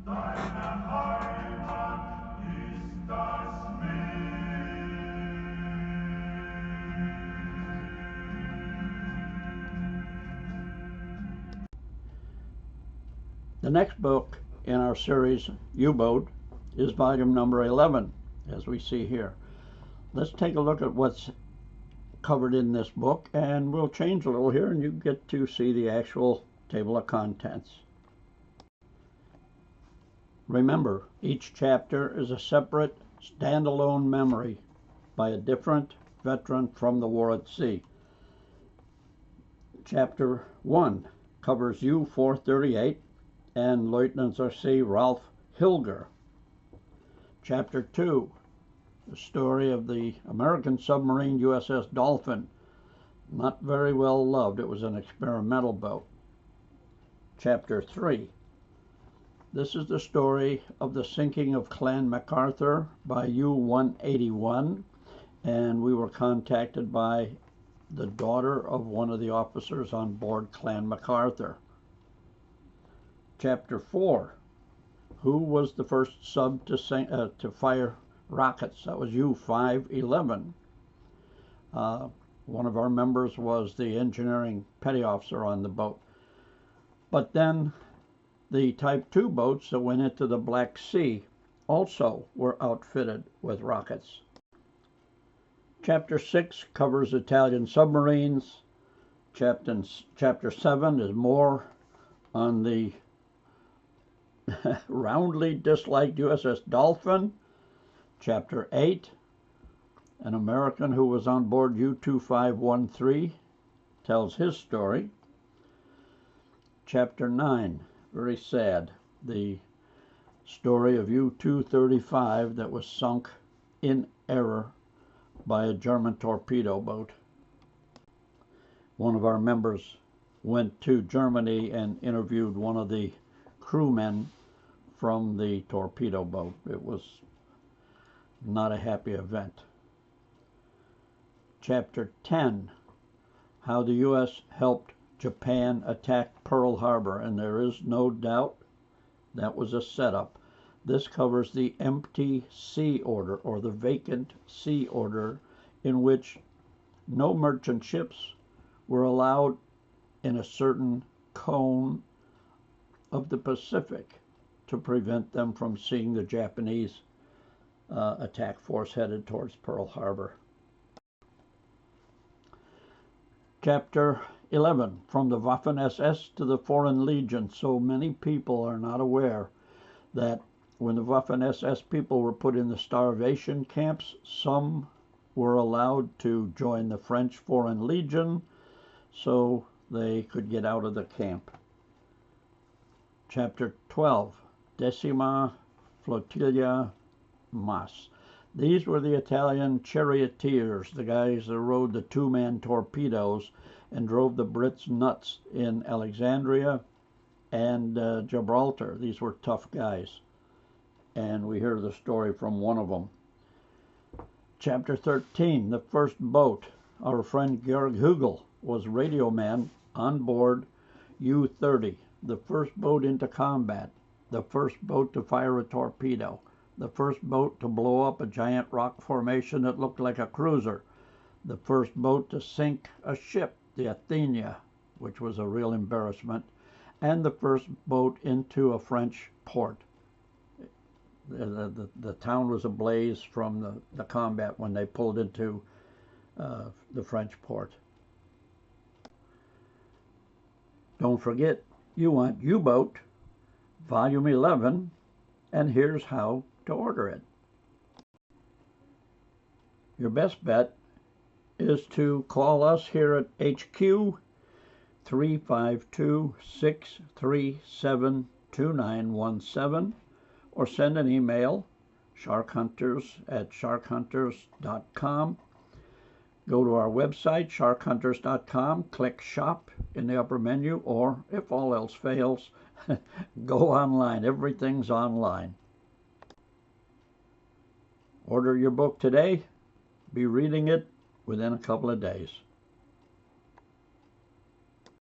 The next book in our series, U-Boat, is volume number 11, as we see here. Let's take a look at what's covered in this book, and we'll change a little here, and you get to see the actual table of contents. Remember, each chapter is a separate, standalone memory by a different veteran from the war at sea. Chapter 1 covers U-438 and Lieutenant C. Ralph Hilger. Chapter 2, the story of the American submarine USS Dolphin. Not very well loved. It was an experimental boat. Chapter 3. This is the story of the sinking of Clan MacArthur by U-181, and we were contacted by the daughter of one of the officers on board Clan MacArthur. Chapter 4. Who was the first sub to fire rockets? That was U-511. One of our members was the engineering petty officer on the boat. But then the Type 2 boats that went into the Black Sea also were outfitted with rockets. Chapter 6 covers Italian submarines. Chapter 7 is more on the roundly disliked USS Dolphin. Chapter 8, an American who was on board U-2513 tells his story. Chapter 9, very sad, the story of U-235 that was sunk in error by a German torpedo boat. One of our members went to Germany and interviewed one of the crewmen from the torpedo boat. It was not a happy event. Chapter 10, how the U.S. helped Japan attack Pearl Harbor, and there is no doubt that was a setup. This covers the empty sea order, or the vacant sea order, in which no merchant ships were allowed in a certain cone of the Pacific to prevent them from seeing the Japanese attack force headed towards Pearl Harbor. Chapter 11, from the Waffen-SS to the Foreign Legion. So many people are not aware that when the Waffen-SS people were put in the starvation camps, some were allowed to join the French Foreign Legion so they could get out of the camp. Chapter 12, Decima Flotilla Mas. These were the Italian charioteers, the guys that rode the two-man torpedoes and drove the Brits nuts in Alexandria and Gibraltar. These were tough guys, and we hear the story from one of them. Chapter 13, the first boat. Our friend Georg Hugel was radio man on board U-30, the first boat into combat, the first boat to fire a torpedo, the first boat to blow up a giant rock formation that looked like a cruiser, the first boat to sink a ship, the Athenia, which was a real embarrassment, and the first boat into a French port. The town was ablaze from the combat when they pulled into the French port. Don't forget, you want U-Boat, Volume 11, and here's how to order it. Your best bet is to call us here at HQ 352-637-2917 or send an email, sharkhunters@sharkhunters.com. Go to our website, sharkhunters.com, click Shop in the upper menu, or if all else fails, go online. Everything's online. Order your book today. Be reading it within a couple of days.